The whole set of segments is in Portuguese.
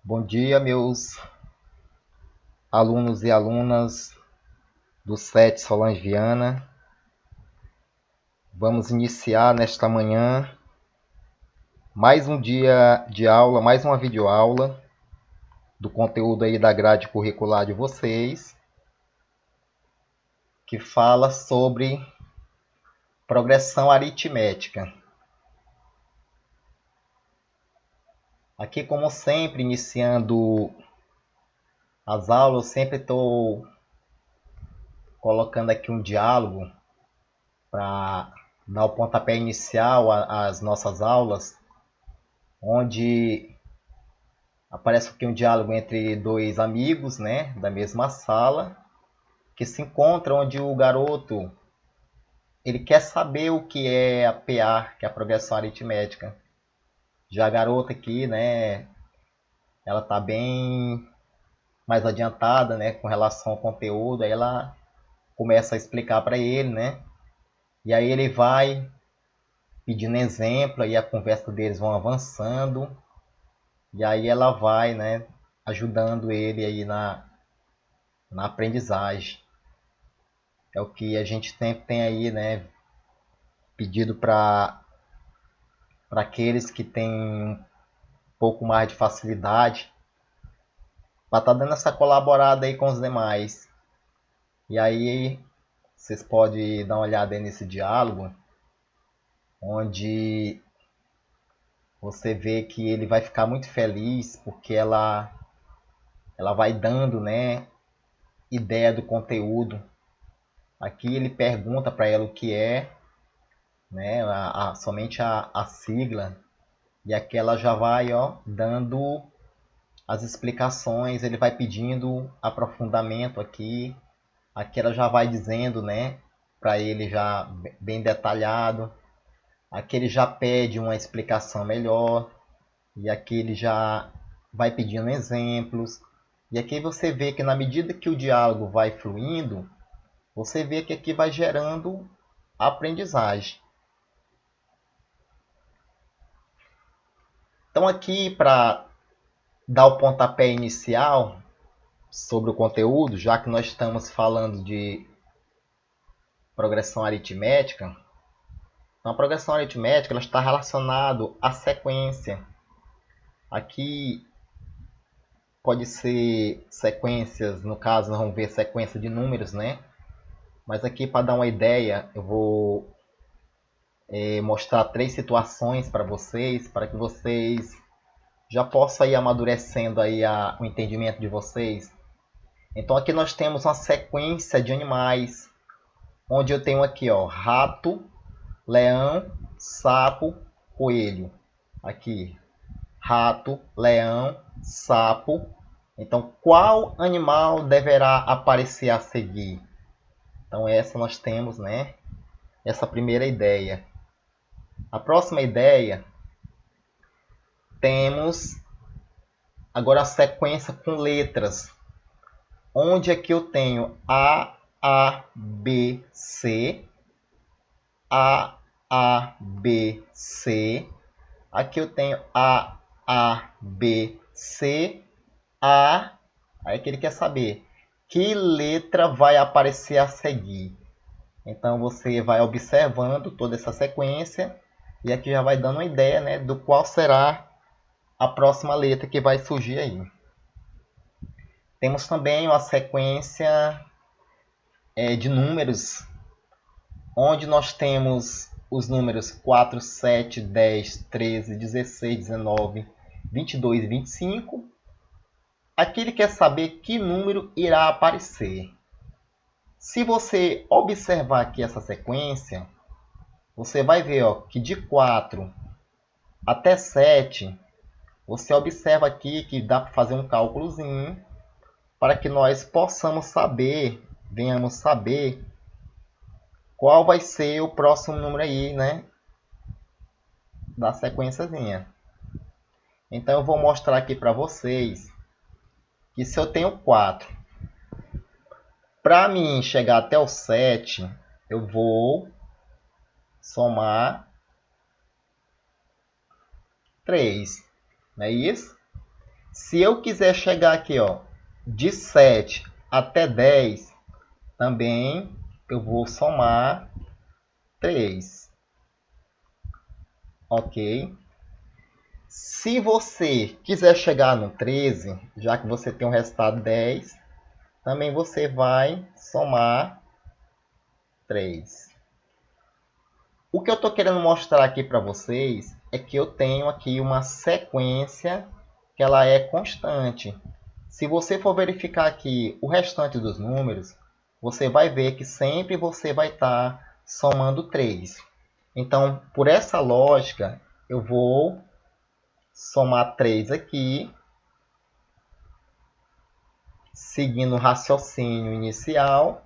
Bom dia, meus alunos e alunas do SET Solange Viana. Vamos iniciar nesta manhã mais um dia de aula, mais uma videoaula do conteúdo aí da grade curricular de vocês, que fala sobre progressão aritmética. Aqui, como sempre, iniciando as aulas, eu sempre estou colocando aqui um diálogo para dar o pontapé inicial às nossas aulas, onde aparece aqui um diálogo entre dois amigos, né, da mesma sala, que se encontram, onde o garoto ele quer saber o que é a PA, que é a progressão aritmética. Já a garota aqui, né, ela está bem mais adiantada, né, com relação ao conteúdo, aí ela começa a explicar para ele, né, e aí ele vai pedindo exemplo, aí a conversa deles vão avançando, e aí ela vai, né, ajudando ele aí na aprendizagem. É o que a gente sempre tem aí, né, pedido para aqueles que têm um pouco mais de facilidade, para estar dando essa colaborada aí com os demais. E aí vocês podem dar uma olhada aí nesse diálogo, onde você vê que ele vai ficar muito feliz porque ela vai dando, né, ideia do conteúdo. Aqui ele pergunta para ela o que é, né, somente a sigla, e aqui ela já vai, ó, dando as explicações, ele vai pedindo aprofundamento aqui. Aqui ela já vai dizendo, né, para ele já bem detalhado. Aqui ele já pede uma explicação melhor. E aqui ele já vai pedindo exemplos. E aqui você vê que na medida que o diálogo vai fluindo, você vê que aqui vai gerando aprendizagem. Então aqui, para dar o pontapé inicial sobre o conteúdo, já que nós estamos falando de progressão aritmética, então a progressão aritmética ela está relacionada à sequência. Aqui pode ser sequências, no caso nós vamos ver sequência de números, né? Mas aqui para dar uma ideia, eu vou mostrar 3 situações para vocês, para que vocês já possam ir amadurecendo aí o entendimento de vocês. Então aqui nós temos uma sequência de animais, onde eu tenho aqui, ó, rato, leão, sapo, coelho. Aqui, rato, leão, sapo. Então, qual animal deverá aparecer a seguir? Então, essa nós temos, né? Essa primeira ideia. A próxima ideia, temos agora a sequência com letras, onde aqui eu tenho A, B, C, A, B, C. Aqui eu tenho A, B, C, A. Aí que ele quer saber que letra vai aparecer a seguir. Então você vai observando toda essa sequência e aqui já vai dando uma ideia, né, do qual será a próxima letra que vai surgir aí. Temos também uma sequência de números, onde nós temos os números 4, 7, 10, 13, 16, 19, 22 e 25. Aqui ele quer saber que número irá aparecer. Se você observar aqui essa sequência, você vai ver, ó, que de 4 até 7, você observa aqui que dá para fazer um cálculozinho para que nós possamos saber, venhamos saber qual vai ser o próximo número aí, né, da sequenciazinha. Então eu vou mostrar aqui para vocês que se eu tenho 4, para mim chegar até o 7, eu vou somar 3, não é isso? Se eu quiser chegar aqui, ó, de 7 até 10, também eu vou somar 3. Ok? Se você quiser chegar no 13, já que você tem o resultado 10, também você vai somar 3. O que eu estou querendo mostrar aqui para vocês é que eu tenho aqui uma sequência que ela é constante. Se você for verificar aqui o restante dos números, você vai ver que sempre você vai estar somando 3. Então, por essa lógica, eu vou somar 3 aqui, seguindo o raciocínio inicial.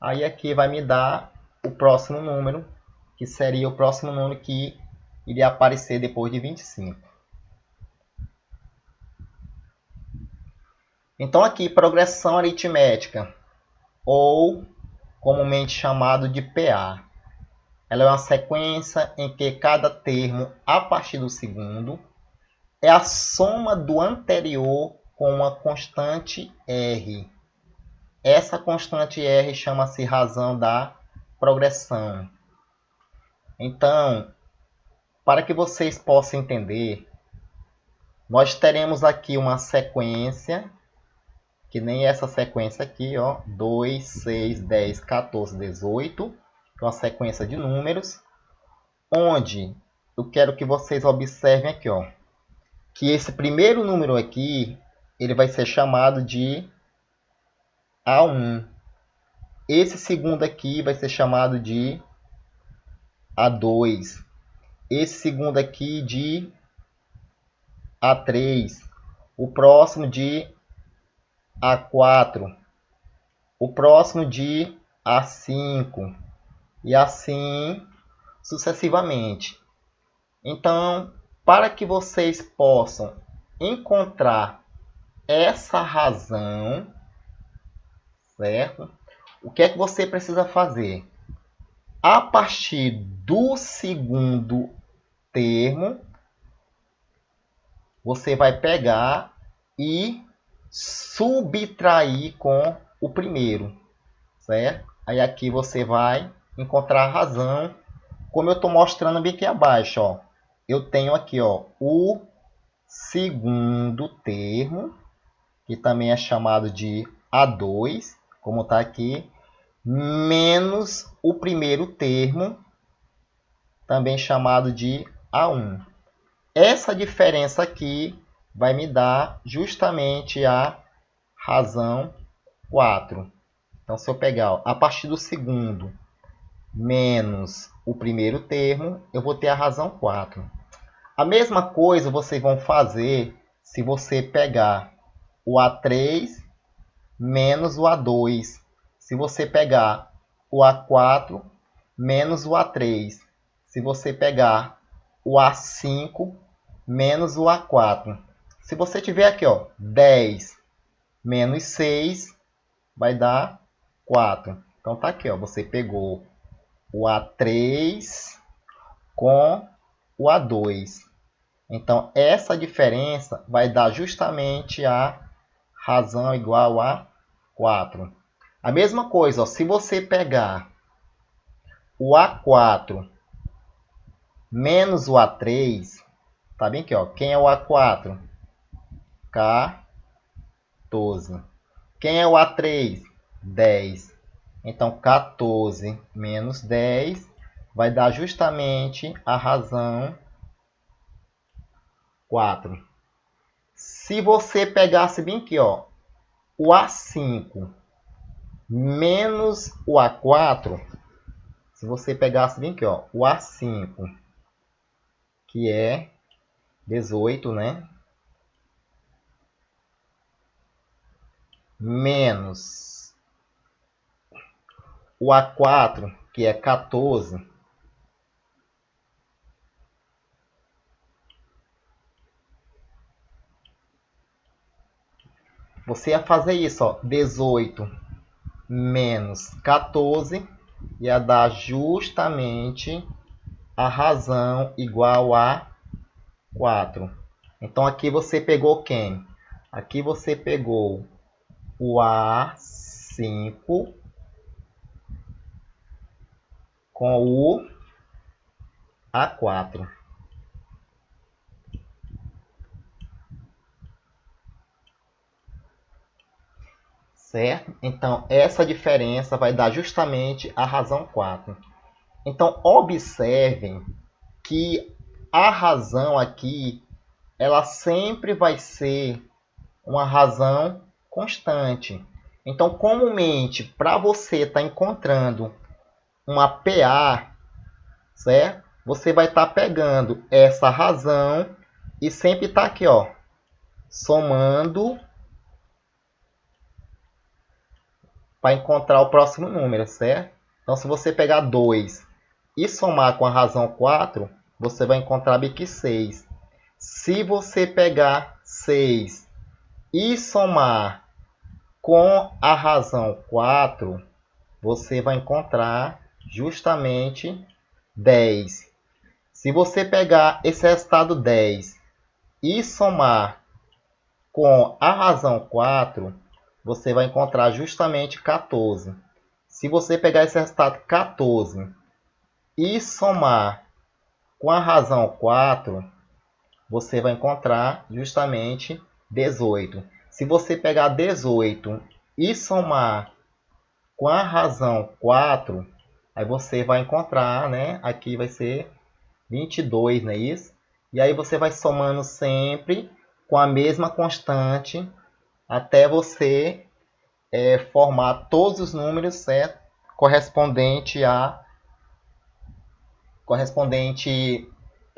Aí aqui vai me dar o próximo número, que seria o próximo número que iria aparecer depois de 25. Então aqui, progressão aritmética, ou comumente chamado de PA. Ela é uma sequência em que cada termo, a partir do segundo, é a soma do anterior com uma constante R. Essa constante R chama-se razão da progressão. Então, para que vocês possam entender, nós teremos aqui uma sequência, que nem essa sequência aqui, ó, 2, 6, 10, 14, 18, que é uma sequência de números, onde eu quero que vocês observem aqui, ó, que esse primeiro número aqui, ele vai ser chamado de A1. Esse segundo aqui vai ser chamado de A2. Esse segundo aqui de A3. O próximo de A4. O próximo de A5. E assim sucessivamente. Então, para que vocês possam encontrar essa razão, certo? O que é que você precisa fazer? A partir do segundo termo, você vai pegar e subtrair com o primeiro, certo? Aí aqui você vai encontrar a razão, como eu estou mostrando bem aqui abaixo, ó. Eu tenho aqui, ó, o segundo termo, que também é chamado de A2, como está aqui, menos o primeiro termo, também chamado de A1. Essa diferença aqui vai me dar justamente a razão 4. Então, se eu pegar, ó, a partir do segundo menos o primeiro termo, eu vou ter a razão 4. A mesma coisa vocês vão fazer se você pegar o A3 menos o A2. Se você pegar o A4 menos o A3. Se você pegar o A5 menos o A4. Se você tiver aqui, ó, 10 menos 6, vai dar 4. Então tá aqui, ó, você pegou o A3 com o A2. Então essa diferença vai dar justamente a razão igual a 4. A mesma coisa, ó, se você pegar o A4 menos o A3, tá bem aqui, ó, quem é o A4? 14. Quem é o A3? 10. Então 14 menos 10 vai dar justamente a razão 4. Se você pegasse bem aqui, ó, o A5 menos o A4, se você pegasse bem aqui, ó, o A5, que é 18, né? Menos o A4, que é 14, você ia fazer isso, ó, 18 menos 14, ia dar justamente a razão igual a 4. Então aqui você pegou quem? Aqui você pegou o A5 com o A4. Certo? Então, essa diferença vai dar justamente a razão 4. Então, observem que a razão aqui, ela sempre vai ser uma razão constante. Então, comumente, para você estar encontrando uma PA, certo? Você vai estar pegando essa razão e sempre está aqui, ó, somando para encontrar o próximo número, certo? Então, se você pegar 2 e somar com a razão 4, você vai encontrar aqui 6. Se você pegar 6 e somar com a razão 4, você vai encontrar justamente 10. Se você pegar esse resultado 10 e somar com a razão 4, você vai encontrar justamente 14. Se você pegar esse resultado 14 e somar com a razão 4, você vai encontrar justamente 18. Se você pegar 18 e somar com a razão 4, aí você vai encontrar, né? Aqui vai ser 22, não é isso? E aí você vai somando sempre com a mesma constante até você formar todos os números, certo? Correspondente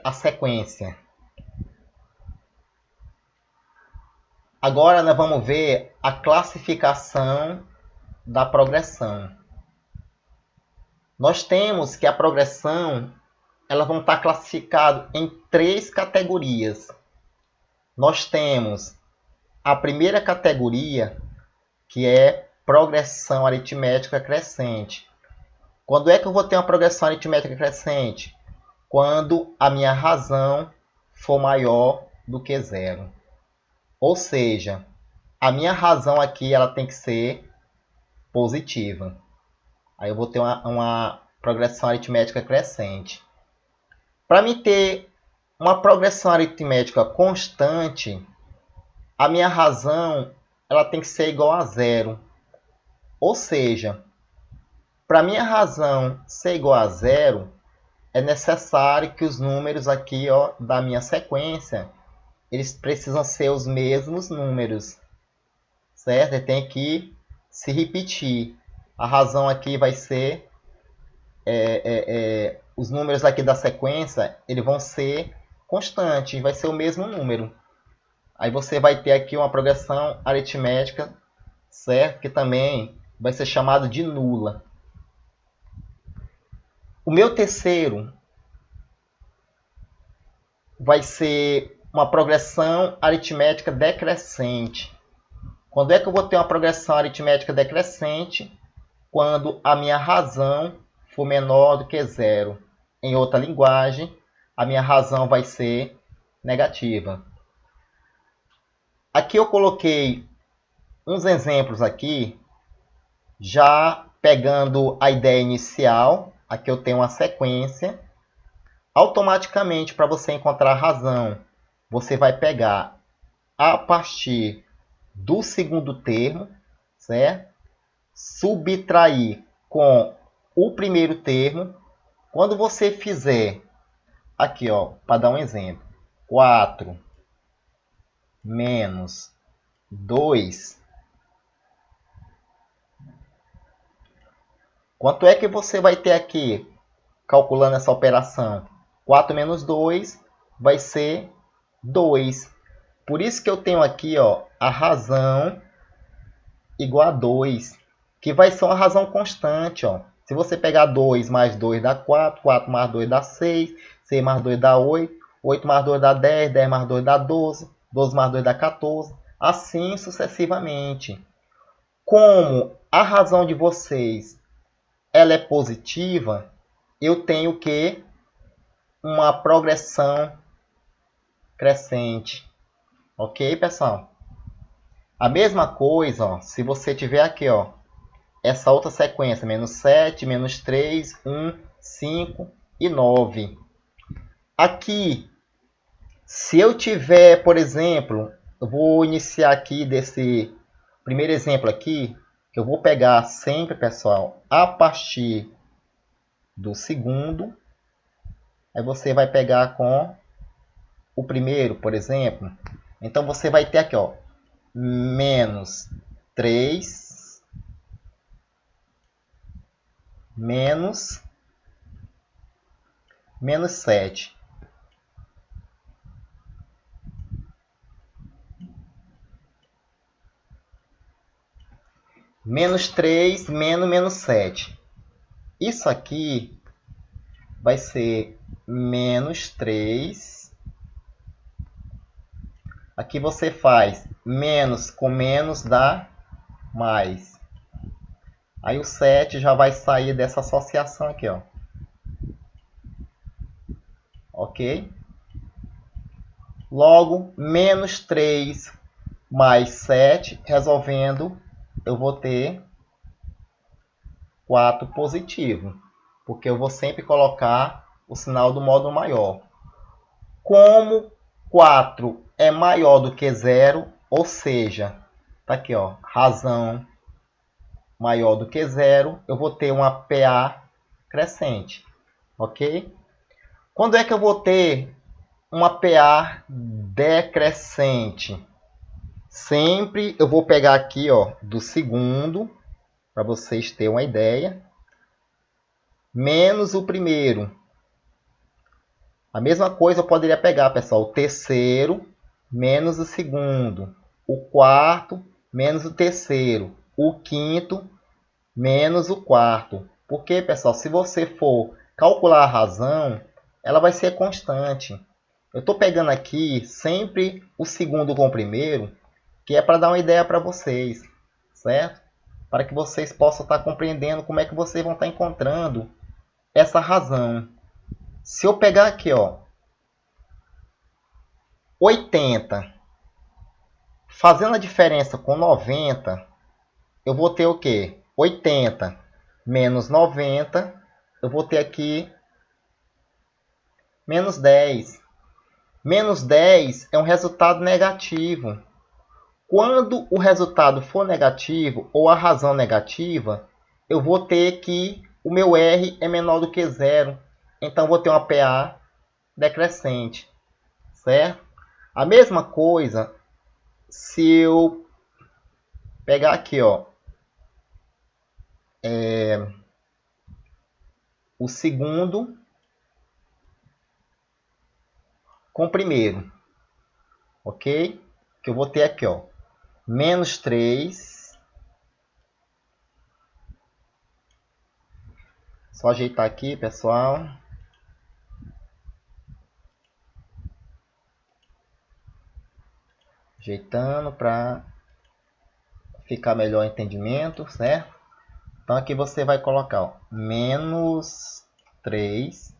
à sequência. Agora nós vamos ver a classificação da progressão. Nós temos que a progressão, elas vão estar classificadas em 3 categorias. Nós temos a primeira categoria, que é progressão aritmética crescente. Quando é que eu vou ter uma progressão aritmética crescente? Quando a minha razão for maior do que 0. Ou seja, a minha razão aqui ela tem que ser positiva. Aí eu vou ter uma progressão aritmética crescente. Para mim ter uma progressão aritmética constante, a minha razão ela tem que ser igual a 0. Ou seja, para minha razão ser igual a 0, é necessário que os números aqui, ó, da minha sequência, eles precisam ser os mesmos números, certo? Ele tem que se repetir. A razão aqui vai ser os números aqui da sequência, eles vão ser constantes, vai ser o mesmo número. Aí você vai ter aqui uma progressão aritmética, certo? Que também vai ser chamado de nula. O meu terceiro vai ser uma progressão aritmética decrescente. Quando é que eu vou ter uma progressão aritmética decrescente? Quando a minha razão for menor do que 0. Em outra linguagem, a minha razão vai ser negativa. Aqui eu coloquei uns exemplos aqui, já pegando a ideia inicial. Aqui eu tenho uma sequência. Automaticamente, para você encontrar a razão, você vai pegar a partir do segundo termo, certo? Subtrair com o primeiro termo. Quando você fizer, aqui, ó, para dar um exemplo, 4 menos 2, quanto é que você vai ter aqui, calculando essa operação? 4 menos 2 vai ser 2. Por isso que eu tenho aqui, ó, a razão igual a 2, que vai ser uma razão constante, ó. Se você pegar 2 mais 2 dá 4, 4 mais 2 dá 6, 6 mais 2 dá 8, 8 mais 2 dá 10, 10 mais 2 dá 12, 12 mais 2 dá 14, assim sucessivamente. Como a razão de vocês ela é positiva, eu tenho que uma progressão crescente. Ok, pessoal? A mesma coisa, ó, se você tiver aqui, ó, essa outra sequência, menos 7, menos 3, 1, 5 e 9. Aqui, se eu tiver, por exemplo, eu vou iniciar aqui desse primeiro exemplo aqui, que eu vou pegar sempre, pessoal, a partir do segundo. Aí você vai pegar com o primeiro, por exemplo. Então você vai ter aqui, ó, menos 3, menos 7. Menos 3, menos 7. Isso aqui vai ser menos 3. Aqui você faz menos com menos dá mais. Aí o 7 já vai sair dessa associação aqui, ó. Ok? Logo, menos 3 mais 7, resolvendo, eu vou ter 4 positivo. Porque eu vou sempre colocar o sinal do módulo maior. Como 4 é maior do que 0, ou seja, tá aqui, ó, razão maior do que 0, eu vou ter uma PA crescente, ok? Quando é que eu vou ter uma PA decrescente? Sempre eu vou pegar aqui, ó, do segundo, para vocês terem uma ideia, menos o primeiro. A mesma coisa eu poderia pegar, pessoal, o terceiro menos o segundo, o quarto menos o terceiro, o quinto menos o quarto. Porque, pessoal, se você for calcular a razão, ela vai ser constante. Eu estou pegando aqui sempre o segundo com o primeiro, que é para dar uma ideia para vocês, certo? Para que vocês possam estar compreendendo como é que vocês vão estar encontrando essa razão. Se eu pegar aqui, ó, 80, fazendo a diferença com 90, eu vou ter o quê? 80 menos 90, eu vou ter aqui menos 10. Menos 10 é um resultado negativo. Quando o resultado for negativo ou a razão negativa, eu vou ter que o meu R é menor do que 0. Então, eu vou ter uma PA decrescente, certo? A mesma coisa se eu pegar aqui, ó, o segundo com o primeiro, ok? Que eu vou ter aqui, ó, menos 3. Só ajeitar aqui, pessoal. Ajeitando para ficar melhor o entendimento, certo? Então aqui você vai colocar, ó, menos 3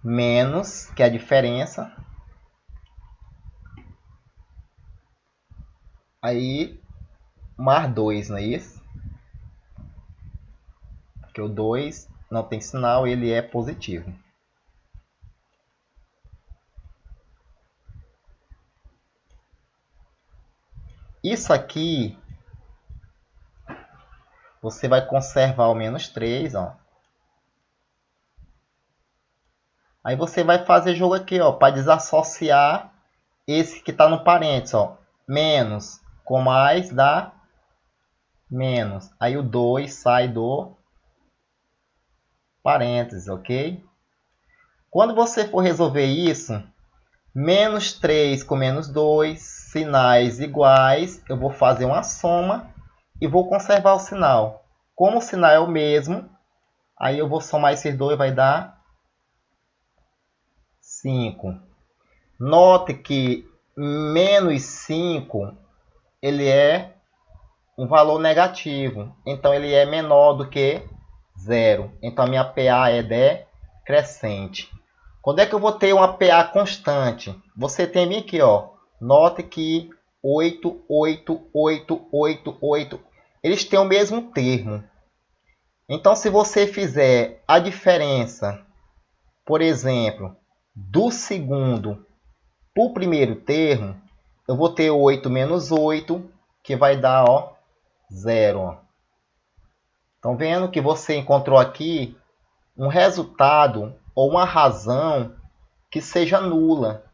menos, que é a diferença, aí mais 2, não é isso? Porque o 2 não tem sinal, ele é positivo. Isso aqui, você vai conservar o menos 3, ó. Aí você vai fazer jogo aqui, ó, para desassociar esse que está no parênteses, ó. Menos com mais dá menos. Aí o 2 sai do parênteses, ok? Quando você for resolver isso, menos 3 com menos 2, sinais iguais, eu vou fazer uma soma e vou conservar o sinal. Como o sinal é o mesmo, aí eu vou somar esses dois, vai dar 5. Note que menos 5, ele é um valor negativo. Então, ele é menor do que 0. Então, a minha PA é decrescente. Quando é que eu vou ter uma PA constante? Você tem bem aqui, ó. Note que 8, 8, 8, 8, 8. Eles têm o mesmo termo. Então, se você fizer a diferença, por exemplo, do segundo para o primeiro termo, eu vou ter 8 menos 8, que vai dar, ó, 0. Ó. Estão vendo que você encontrou aqui um resultado ou uma razão que seja nula.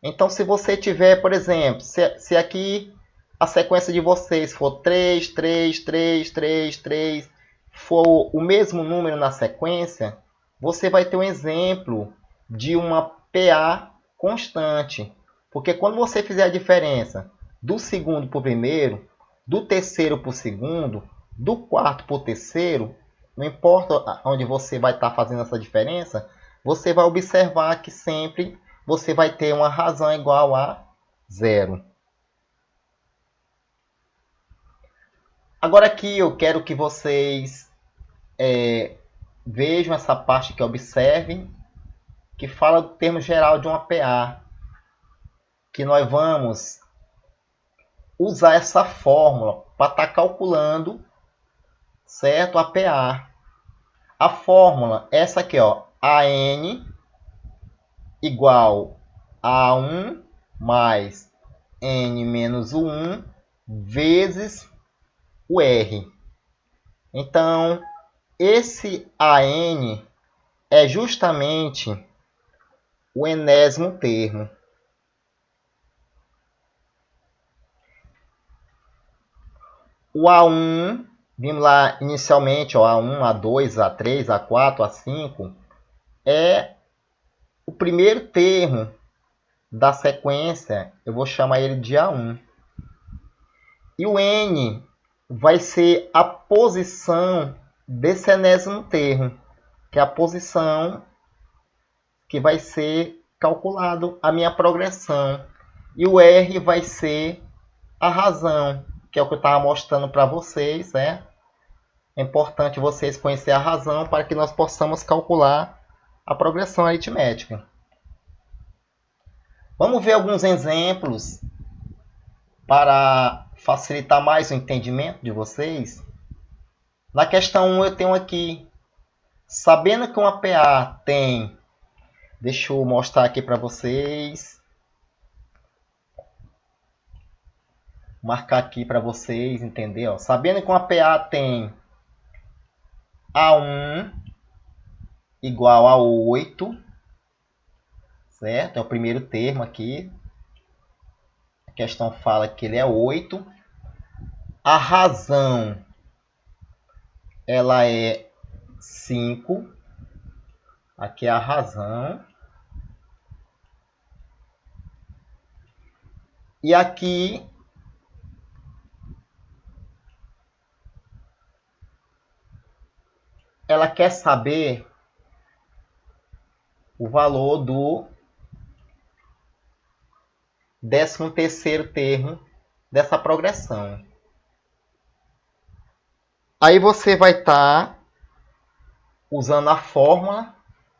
Então, se você tiver, por exemplo, se aqui a sequência de vocês for 3, 3, 3, 3, 3, for o mesmo número na sequência, você vai ter um exemplo de uma PA constante. Porque quando você fizer a diferença do segundo para o primeiro, do terceiro para o segundo, do quarto para o terceiro, não importa onde você vai estar fazendo essa diferença, você vai observar que sempre você vai ter uma razão igual a 0. Agora aqui eu quero que vocês vejam essa parte que observem, que fala do termo geral de uma PA, que nós vamos usar essa fórmula para estar calculando, certo, a PA. A fórmula é essa aqui, ó, AN igual a 1 mais N menos o 1 vezes o R. Então, esse AN é justamente o enésimo termo. O A1, vimos lá inicialmente, ó, A1, A2, A3, A4, A5, é o primeiro termo da sequência, eu vou chamar ele de A1. E o N vai ser a posição desse enésimo termo, que é a posição que vai ser calculado a minha progressão. E o R vai ser a razão, que é o que eu estava mostrando para vocês. É importante vocês conhecerem a razão para que nós possamos calcular a progressão aritmética. Vamos ver alguns exemplos para facilitar mais o entendimento de vocês. Na questão 1 eu tenho aqui, sabendo que uma PA tem, deixa eu mostrar aqui para vocês, marcar aqui para vocês entenderem, ó. Sabendo que uma PA tem A1 igual a 8, certo? É o primeiro termo aqui. A questão fala que ele é 8. A razão ela é 5. Aqui é a razão. E aqui ela quer saber o valor do 13º termo dessa progressão. Aí você vai estar usando a fórmula.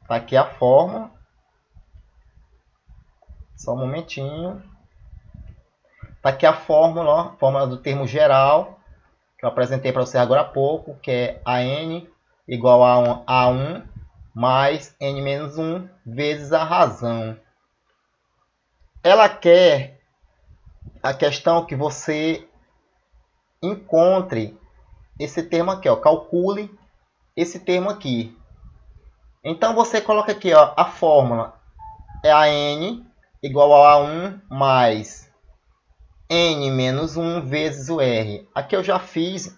Tá aqui a fórmula. Só um momentinho. Tá aqui a fórmula, ó, a fórmula do termo geral, que eu apresentei para você agora há pouco, que é AN igual a A1 mais N menos 1 vezes a razão. Ela quer a questão que você encontre esse termo aqui, ó, calcule esse termo aqui. Então você coloca aqui, ó, a fórmula é AN igual a A1 mais N menos 1 vezes o R. Aqui eu já fiz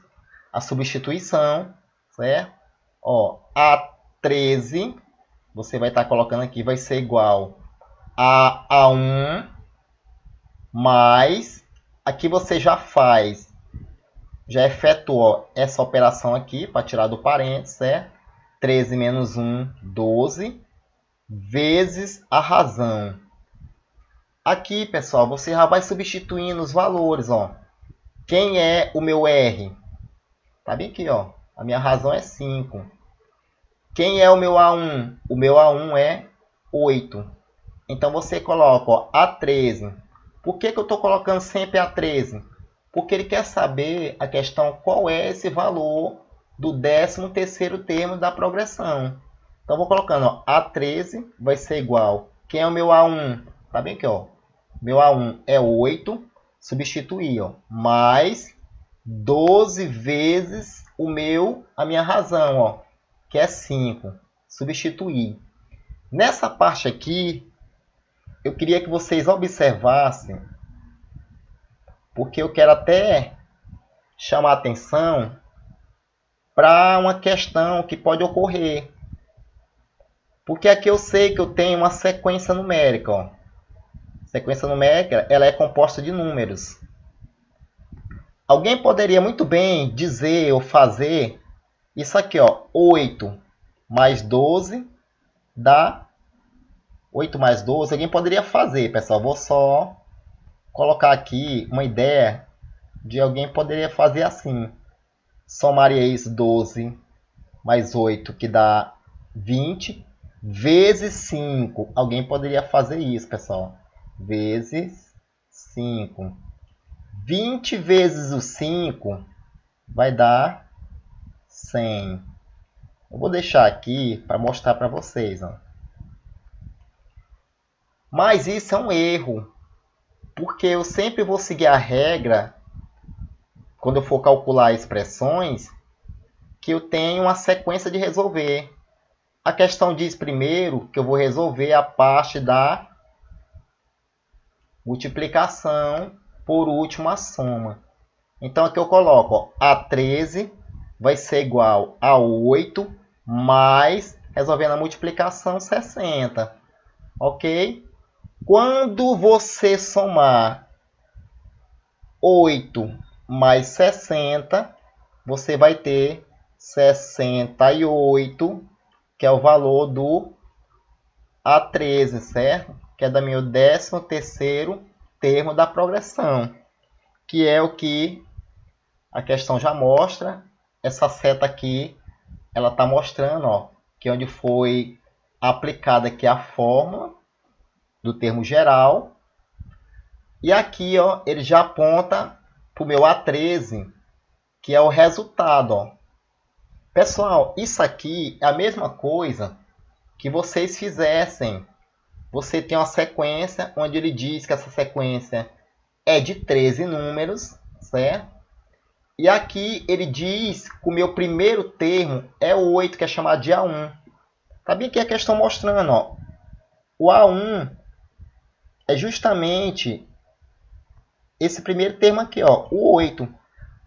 a substituição, certo? Ó, A13, você vai estar colocando aqui, vai ser igual a A1 mais, aqui você já faz, já efetuou essa operação aqui, para tirar do parênteses, certo? 13 menos 1, 12, vezes a razão. Aqui, pessoal, você já vai substituindo os valores, ó. Quem é o meu R? Tá bem aqui, ó. A minha razão é 5. Quem é o meu A1? O meu A1 é 8. Então você coloca ó, A13. Por que eu estou colocando sempre A13? Porque ele quer saber a questão qual é esse valor do 13º termo da progressão. Então vou colocando ó, A13 vai ser igual. Quem é o meu A1? Tá bem aqui, ó. Meu A1 é 8. Substituir, ó. Mais 12 vezes a minha razão, ó, que é 5. Substituir. Nessa parte aqui, eu queria que vocês observassem, porque eu quero até chamar a atenção para uma questão que pode ocorrer. Porque aqui eu sei que eu tenho uma sequência numérica. Ó. Sequência numérica ela é composta de números. Alguém poderia muito bem dizer ou fazer isso aqui, ó, 8 mais 12 dá 8 mais 12. Alguém poderia fazer, pessoal. Vou só colocar aqui uma ideia de alguém poderia fazer assim. Somaria isso 12 mais 8, que dá 20, vezes 5. Alguém poderia fazer isso, pessoal. Vezes 5. 20 vezes o 5 vai dar 100. Eu vou deixar aqui para mostrar para vocês. Ó. Mas isso é um erro, porque eu sempre vou seguir a regra, quando eu for calcular expressões, que eu tenho uma sequência de resolver. A questão diz primeiro que eu vou resolver a parte da multiplicação, por último a soma. Então aqui eu coloco ó, A13 vai ser igual a 8 mais, resolvendo a multiplicação, 60. Ok? Quando você somar 8 mais 60, você vai ter 68, que é o valor do A13, certo? Que é do meu 13º termo da progressão, que é o que a questão já mostra. Essa seta aqui, ela está mostrando, ó, que é onde foi aplicada aqui a fórmula do termo geral. E aqui, ó, ele já aponta para o meu A13, que é o resultado, ó. Pessoal, isso aqui é a mesma coisa que vocês fizessem. Você tem uma sequência onde ele diz que essa sequência é de 13 números, certo? E aqui ele diz que o meu primeiro termo é o 8, que é chamado de A1. Tá bem aqui a questão mostrando, ó. O A1 é justamente esse primeiro termo aqui, ó, o 8.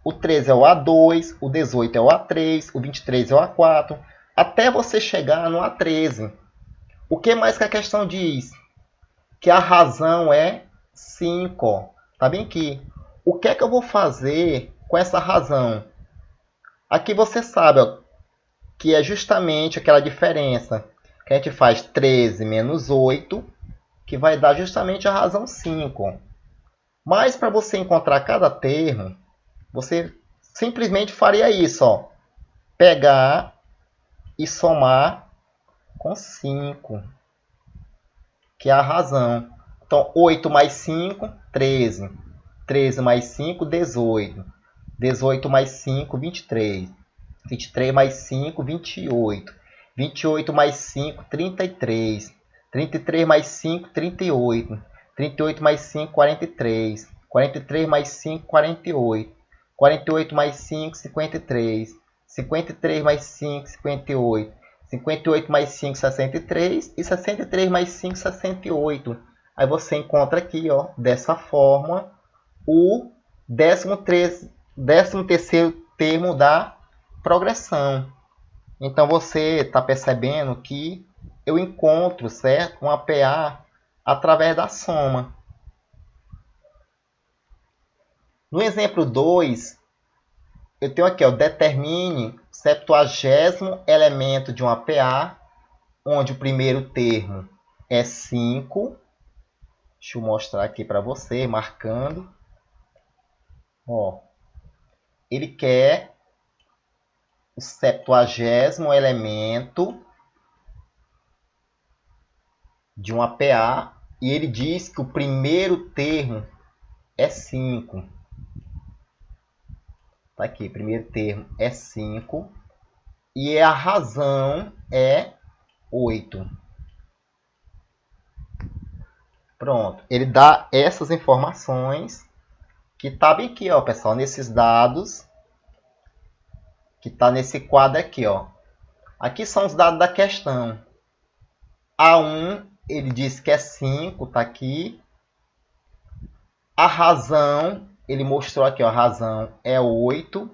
O 13 é o A2, o 18 é o A3, o 23 é o A4, até você chegar no A13. O que mais que a questão diz? Que a razão é 5. Tá bem aqui. O que é que eu vou fazer com essa razão? Aqui você sabe ó, que é justamente aquela diferença que a gente faz 13 menos 8, que vai dar justamente a razão 5. Mas para você encontrar cada termo, você simplesmente faria isso, ó. Pegar e somar com 5, que é a razão. Então, 8 mais 5, 13. 13 mais 5, 18. 18 mais 5, 23. 23 mais 5, 28. 28 mais 5, 33. 33 mais 5, 38. 38 mais 5, 43. 43 mais 5, 48. 48 mais 5, 53. 53 mais 5, 58. 58 mais 5, 63. E 63 mais 5, 68. Aí você encontra aqui, ó, dessa forma, o 13º termo da progressão. Então você está percebendo que eu encontro, certo, uma PA através da soma. No exemplo 2, eu tenho aqui, ó, determine o 70º elemento de uma PA, onde o primeiro termo é 5. Deixa eu mostrar aqui para você, marcando. Ó, ele quer o 70º elemento de uma PA e ele diz que o primeiro termo é 5. Tá aqui, primeiro termo é 5 e a razão é 8. Pronto, ele dá essas informações que tá bem aqui, ó, pessoal, nesses dados que tá nesse quadro aqui, ó. Aqui são os dados da questão. A1, ele diz que é 5, tá aqui. A razão, ele mostrou aqui, ó, a razão é 8.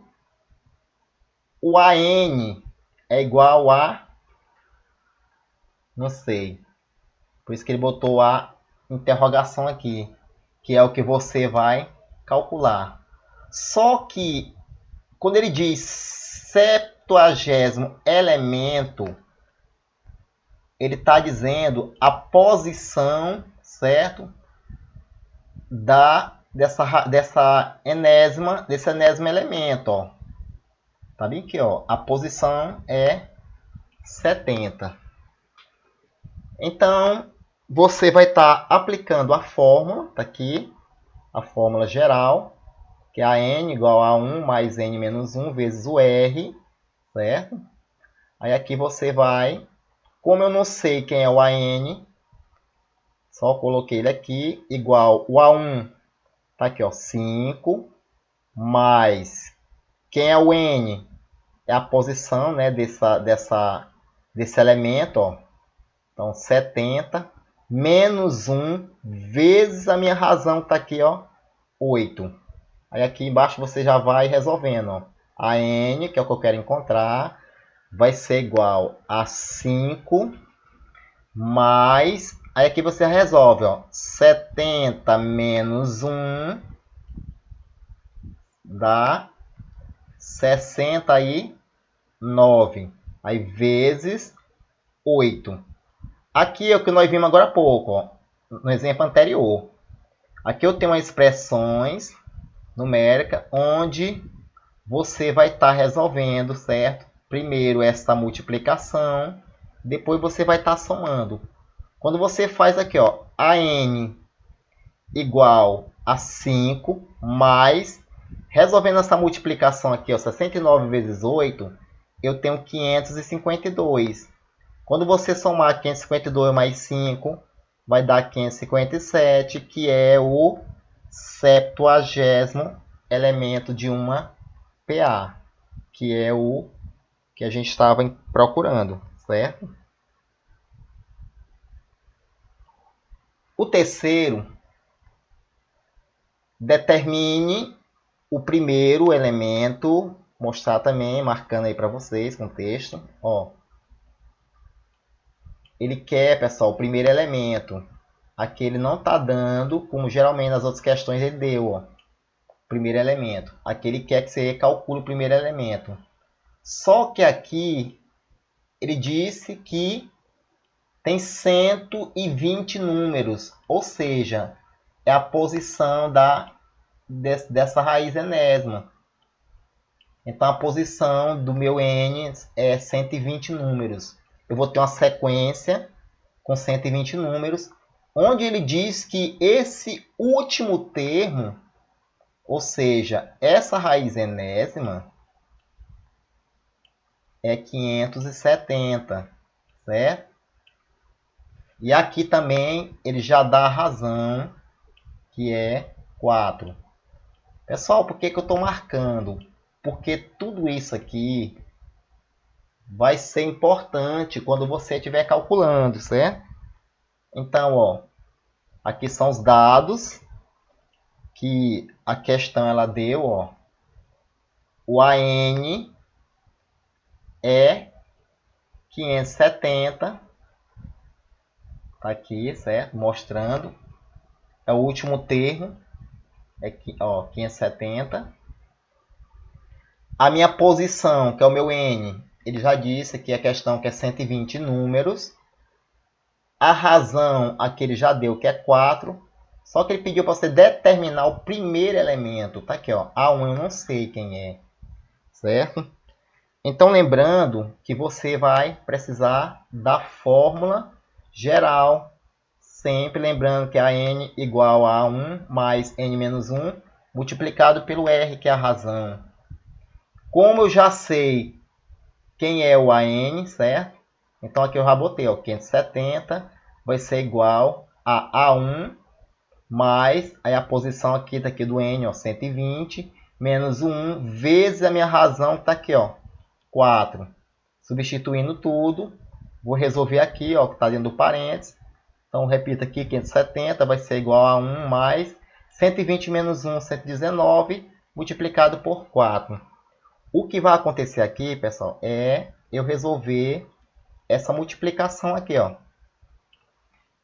O AN é igual a, não sei. Por isso que ele botou a interrogação aqui, que é o que você vai calcular. Só que quando ele diz 70º elemento, ele está dizendo a posição, certo? Desse enésimo elemento, ó. Tá bem aqui, ó. A posição é 70. Então, você vai estar aplicando a fórmula, tá aqui, a fórmula geral, que é a n igual a 1 mais n menos 1 vezes o r, certo? Aí aqui você vai, como eu não sei quem é o AN, só coloquei ele aqui, igual o A1, tá aqui, ó, 5, mais quem é o N? É a posição, né, desse elemento, ó. Então, 70 menos 1 vezes a minha razão, que tá aqui, ó, 8. Aí aqui embaixo você já vai resolvendo, ó. A N, que é o que eu quero encontrar, vai ser igual a 5 mais... Aí aqui você resolve, ó. 70 menos 1 dá 69. Aí vezes 8. Aqui é o que nós vimos agora há pouco, ó, no exemplo anterior. Aqui eu tenho as expressões numéricas onde você vai estar resolvendo, certo? Primeiro essa multiplicação, depois você vai estar somando. Quando você faz aqui, ó, AN igual a 5, mais, resolvendo essa multiplicação aqui, ó, 69 vezes 8, eu tenho 552. Quando você somar 552 mais 5, vai dar 557, que é o 70º elemento de uma PA, que é o que a gente estava procurando, certo? O terceiro, determine o primeiro elemento, mostrar também, marcando aí para vocês com texto, ó. Ele quer, pessoal, o primeiro elemento. Aqui ele não está dando, como geralmente nas outras questões ele deu, ó. Primeiro elemento. Aqui ele quer que você calcule o primeiro elemento. Só que aqui ele disse que tem 120 números, ou seja, é a posição dessa raiz enésima. Então a posição do meu n é 120 números. Eu vou ter uma sequência com 120 números, onde ele diz que esse último termo, ou seja, essa raiz enésima, é 570, certo? E aqui também ele já dá a razão, que é 4. Pessoal, por que eu estou marcando? Porque tudo isso aqui vai ser importante quando você estiver calculando, certo? Então, ó, aqui são os dados que a questão ela deu, ó. O AN é 570. Tá aqui, certo? Mostrando. É o último termo. É aqui, ó, 570. A minha posição, que é o meu N, ele já disse aqui a questão que é 120 números. A razão, aqui ele já deu que é 4. Só que ele pediu para você determinar o primeiro elemento. Tá aqui, ó. A1 eu não sei quem é. Certo? Então, lembrando que você vai precisar da fórmula geral Sempre lembrando que a n igual a 1 mais n menos 1 multiplicado pelo r, que é a razão. Como eu já sei quem é o AN, certo? Então aqui eu já botei, ó, 570 vai ser igual a A1 mais, aí a posição aqui daqui do N, ó, 120, menos 1 vezes a minha razão que está aqui, ó, 4. Substituindo tudo, vou resolver aqui, ó, que está dentro do parênteses. Então, repito aqui, 570 vai ser igual a 1 mais 120 menos 1, 119, multiplicado por 4. O que vai acontecer aqui, pessoal, é eu resolver essa multiplicação aqui, ó.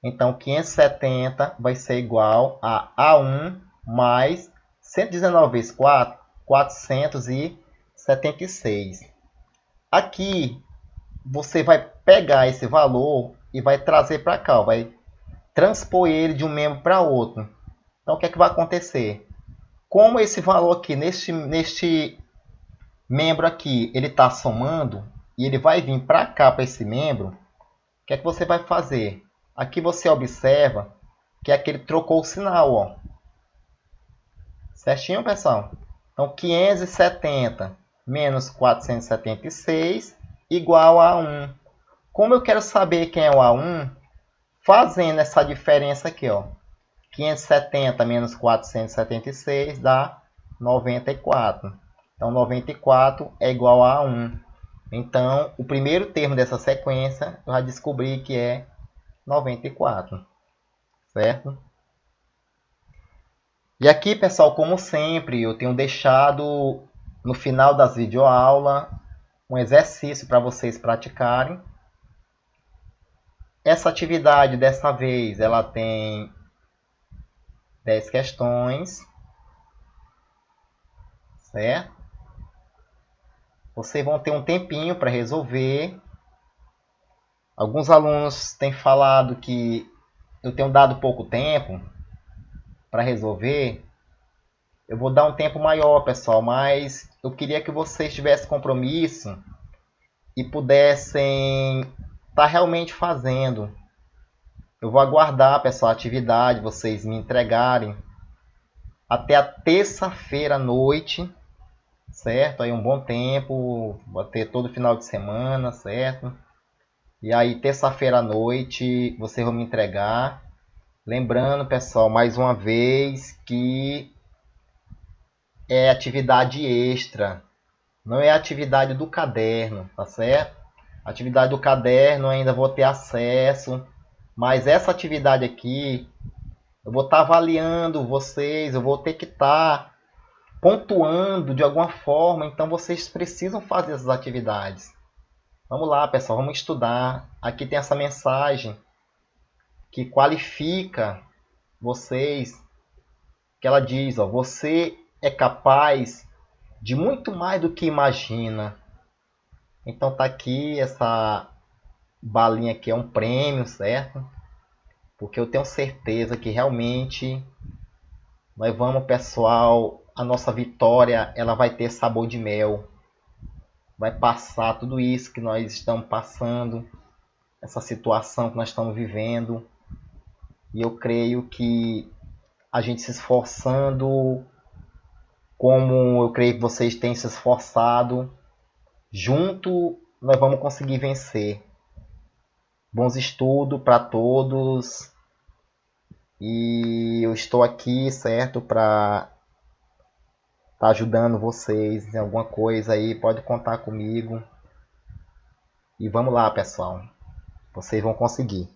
Então, 570 vai ser igual a A1 mais 119 vezes 4, 476. Aqui, você vai pegar esse valor e vai trazer para cá, ó, vai transpor ele de um membro para outro. Então, o que é que vai acontecer? Como esse valor aqui, neste membro aqui, ele está somando, e ele vai vir para cá, para esse membro, o que é que você vai fazer? Aqui você observa que aqui ele trocou o sinal, ó. Certinho, pessoal? Então, 570 menos 476 igual a 1. Como eu quero saber quem é o A1, fazendo essa diferença aqui, ó. 570 menos 476 dá 94. Então, 94 é igual a 1. Então, o primeiro termo dessa sequência, eu já descobri que é 94. Certo? E aqui, pessoal, como sempre, eu tenho deixado no final das videoaulas um exercício para vocês praticarem. Essa atividade, dessa vez, ela tem 10 questões. Certo? Vocês vão ter um tempinho para resolver. Alguns alunos têm falado que eu tenho dado pouco tempo para resolver. Eu vou dar um tempo maior, pessoal, mas eu queria que vocês tivessem compromisso e pudessem estar realmente fazendo. Eu vou aguardar, pessoal, a atividade, vocês me entregarem até a terça-feira à noite, certo? Aí um bom tempo, vou ter todo final de semana, certo? E aí, terça-feira à noite, vocês vão me entregar. Lembrando, pessoal, mais uma vez que é atividade extra, não é atividade do caderno, tá certo? Atividade do caderno ainda vou ter acesso, mas essa atividade aqui, eu vou estar avaliando vocês, eu vou ter que estar pontuando de alguma forma, então vocês precisam fazer essas atividades. Vamos lá, pessoal, vamos estudar. Aqui tem essa mensagem que qualifica vocês, que ela diz, ó, você é capaz de muito mais do que imagina. Então tá aqui, essa balinha aqui é um prêmio, certo? Porque eu tenho certeza que realmente nós vamos, pessoal, a nossa vitória, ela vai ter sabor de mel. Vai passar tudo isso que nós estamos passando, essa situação que nós estamos vivendo. E eu creio que a gente se esforçando, como eu creio que vocês têm se esforçado, junto nós vamos conseguir vencer. Bons estudos para todos. E eu estou aqui, certo, para estar ajudando vocês em alguma coisa aí. Pode contar comigo. E vamos lá, pessoal. Vocês vão conseguir.